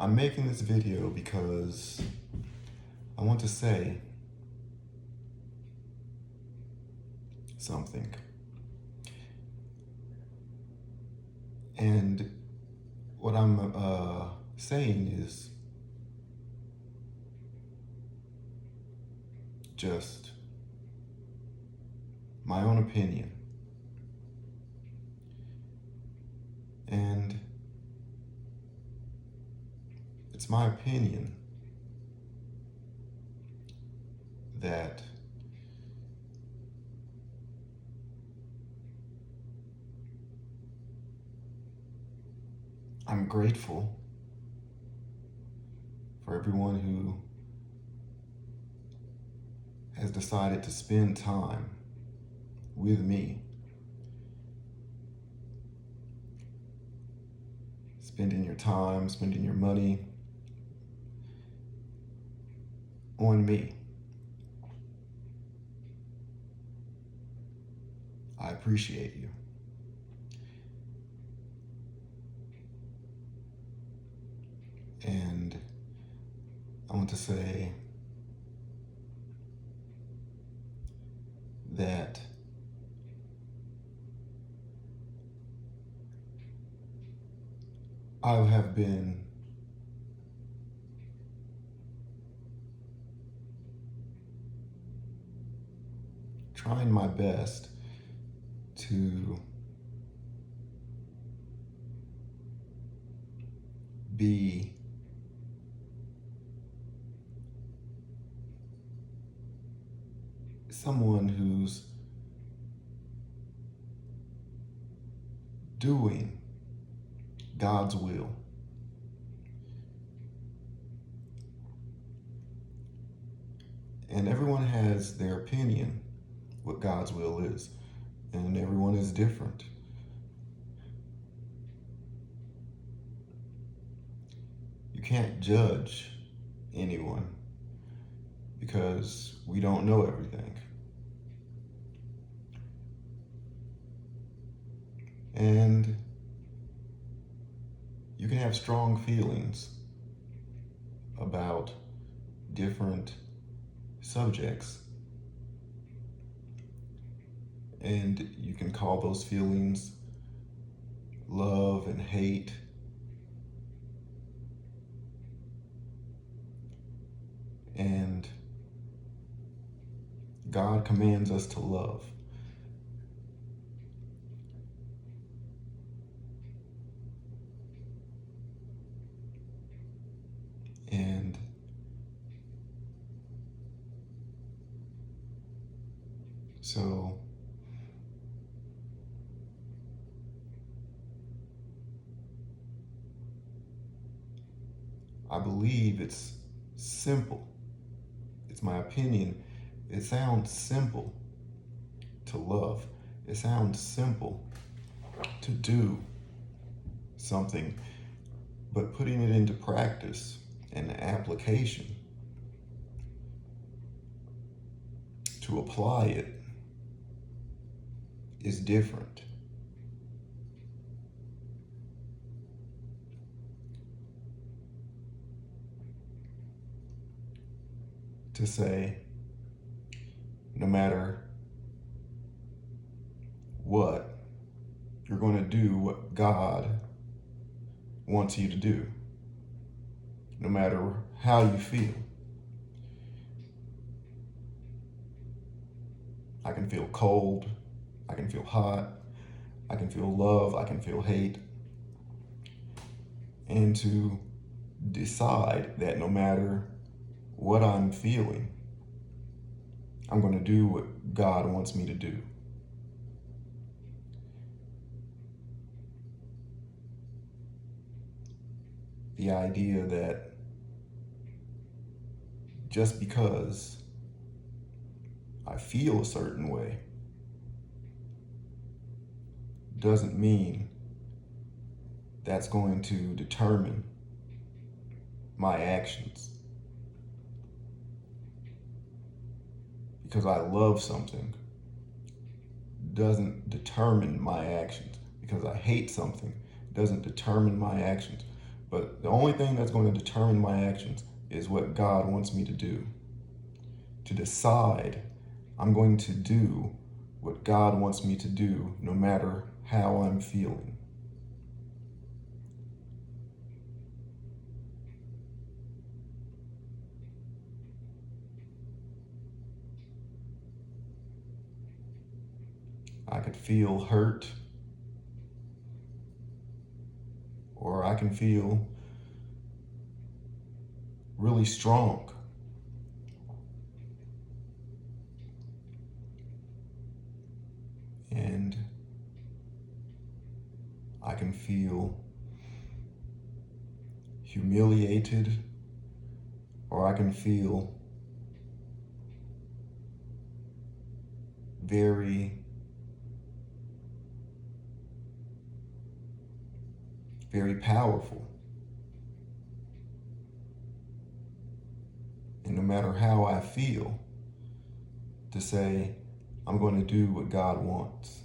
I'm making this video because I want to say something. And what I'm saying is just my own opinion. And it's my opinion that I'm grateful for everyone who has decided to spend time with me, spending your time, spending your money on me. I appreciate you. And I want to say that I have been trying my best to be someone who's doing God's will. And everyone has their opinion what God's will is, and everyone is different. You can't judge anyone because we don't know everything. And you can have strong feelings about different subjects, and you can call those feelings love and hate. And God commands us to love. And so I believe it's simple. It's my opinion. It sounds simple to love. It sounds simple to do something, but putting it into practice and application to apply it is different. To say, no matter what, you're going to do what God wants you to do, no matter how you feel. I can feel cold, I can feel hot, I can feel love, I can feel hate. And to decide that no matter what I'm feeling, I'm going to do what God wants me to do. The idea that just because I feel a certain way doesn't mean that's going to determine my actions. Because I love something doesn't determine my actions. Because I hate something doesn't determine my actions. But the only thing that's going to determine my actions is what God wants me to do. To decide, I'm going to do what God wants me to do, no matter how I'm feeling. I could feel hurt, or I can feel really strong. And I can feel humiliated, or I can feel very, very powerful. And no matter how I feel, to say, I'm going to do what God wants.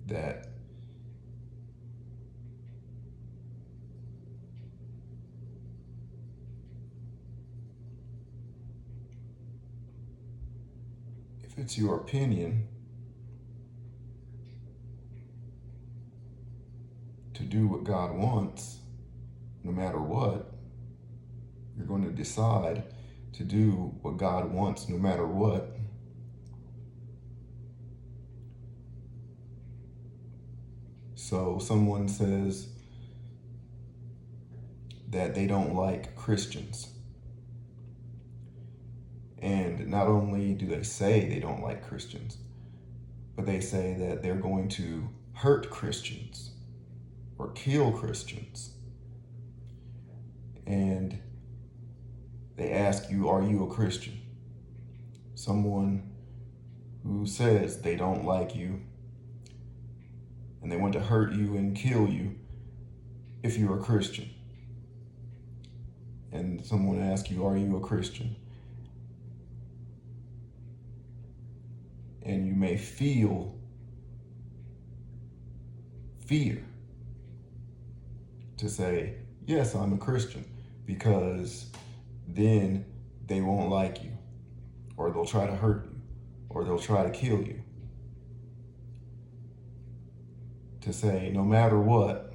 That if it's your opinion to do what God wants, no matter what, you're going to decide to do what God wants no matter what. So someone says that they don't like Christians. And not only do they say they don't like Christians, but they say that they're going to hurt Christians or kill Christians. And they ask you, are you a Christian? Someone who says they don't like you and they want to hurt you and kill you if you're a Christian. And someone asks you, are you a Christian? And you may feel fear to say, yes, I'm a Christian, because then they won't like you, or they'll try to hurt you, or they'll try to kill you. To say, no matter what,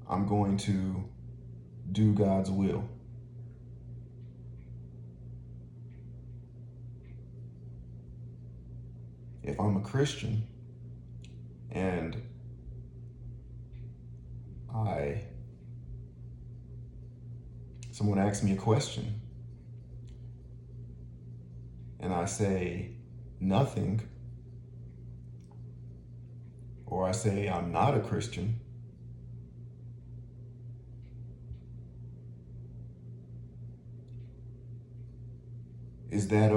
I'm going to do God's will. If I'm a Christian and someone asks me a question and I say nothing, or I say I'm not a Christian, is that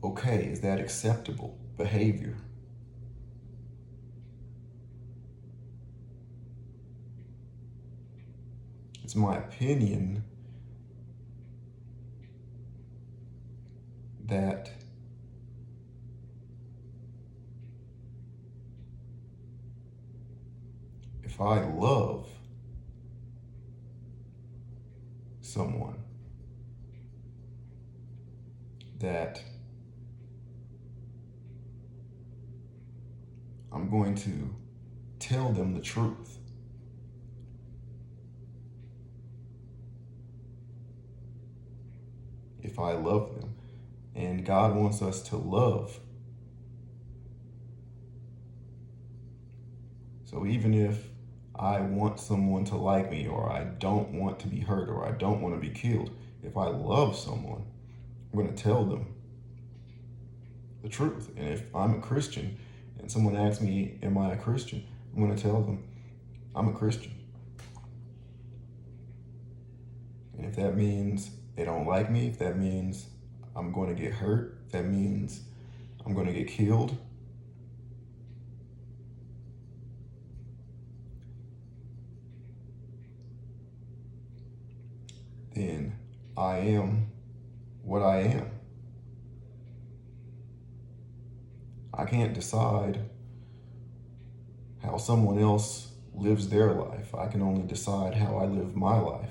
okay? Is that acceptable behavior? It's my opinion that if I love someone, that I'm going to tell them the truth. If I love them. And God wants us to love. So even if I want someone to like me, or I don't want to be hurt, or I don't want to be killed, if I love someone, I'm going to tell them the truth. And if I'm a Christian and someone asks me, am I a Christian? I'm going to tell them I'm a Christian. And if that means they don't like me, if that means I'm going to get hurt, if that means I'm going to get killed, then I am what I am. I can't decide how someone else lives their life. I can only decide how I live my life.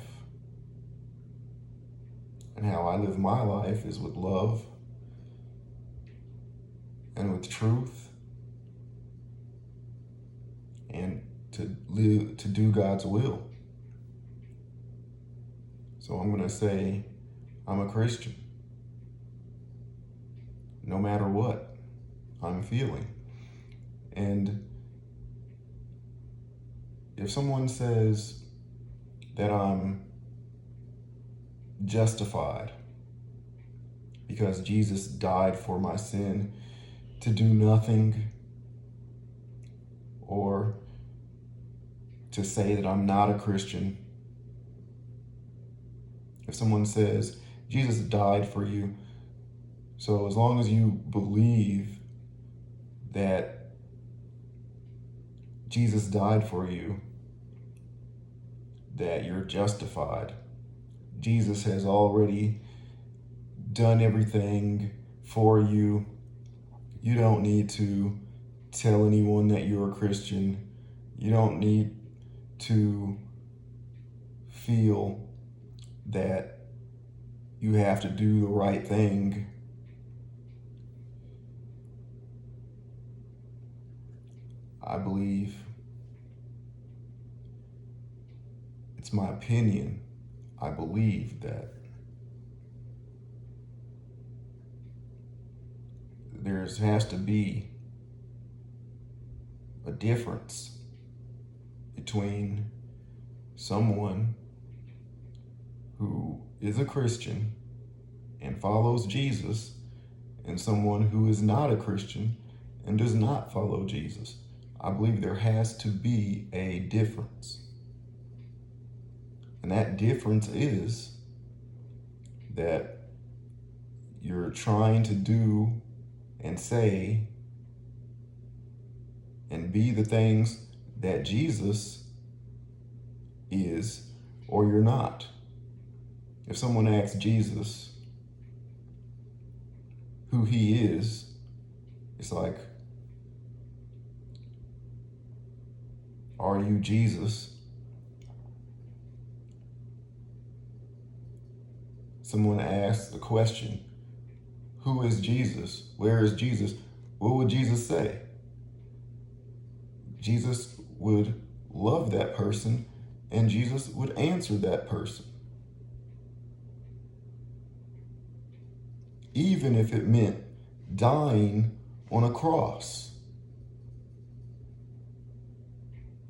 And how I live my life is with love and with truth and to do God's will. So I'm going to say I'm a Christian no matter what I'm feeling. And if someone says that I'm justified because Jesus died for my sin to do nothing, or to say that I'm not a Christian, if someone says Jesus died for you, so as long as you believe that Jesus died for you, that you're justified. Jesus has already done everything for you. You don't need to tell anyone that you're a Christian. You don't need to feel that you have to do the right thing. I believe, it's my opinion, I believe that there has to be a difference between someone who is a Christian and follows Jesus and someone who is not a Christian and does not follow Jesus. I believe there has to be a difference. And that difference is that you're trying to do and say and be the things that Jesus is, or you're not. If someone asks Jesus who he is, it's like, are you Jesus? Someone asks the question, who is Jesus? Where is Jesus? What would Jesus say? Jesus would love that person, and Jesus would answer that person. Even if it meant dying on a cross.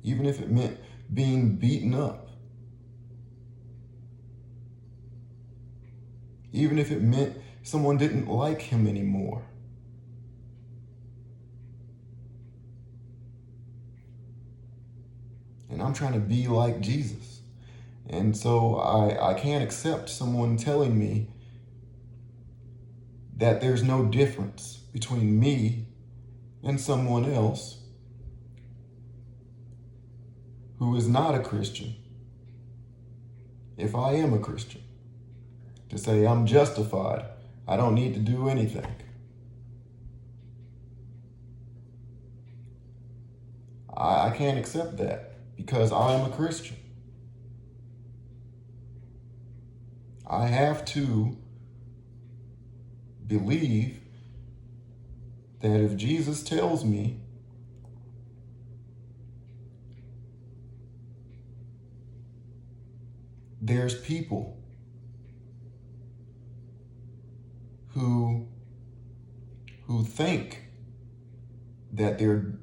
Even if it meant being beaten up. Even if it meant someone didn't like him anymore. And I'm trying to be like Jesus. And so I can't accept someone telling me that there's no difference between me and someone else who is not a Christian, if I am a Christian, to say I'm justified, I don't need to do anything. I can't accept that because I'm a Christian. I have to believe that if Jesus tells me there's people who think that they're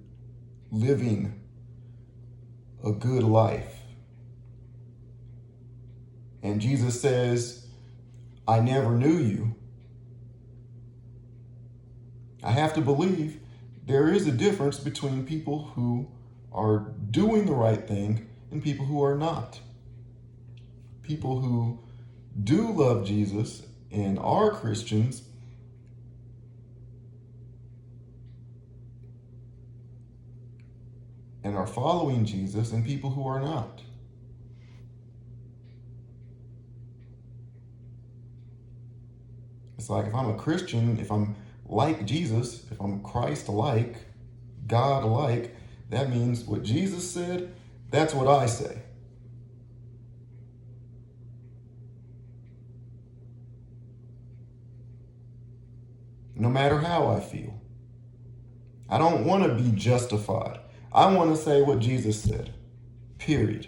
living a good life, and Jesus says, I never knew you, I have to believe there is a difference between people who are doing the right thing and people who are not. People who do love Jesus and are Christians and are following Jesus, and people who are not. It's like if I'm a Christian, if I'm like Jesus, if I'm Christ-like, God-like, that means what Jesus said, that's what I say. No matter how I feel. I don't want to be justified. I want to say what Jesus said. Period.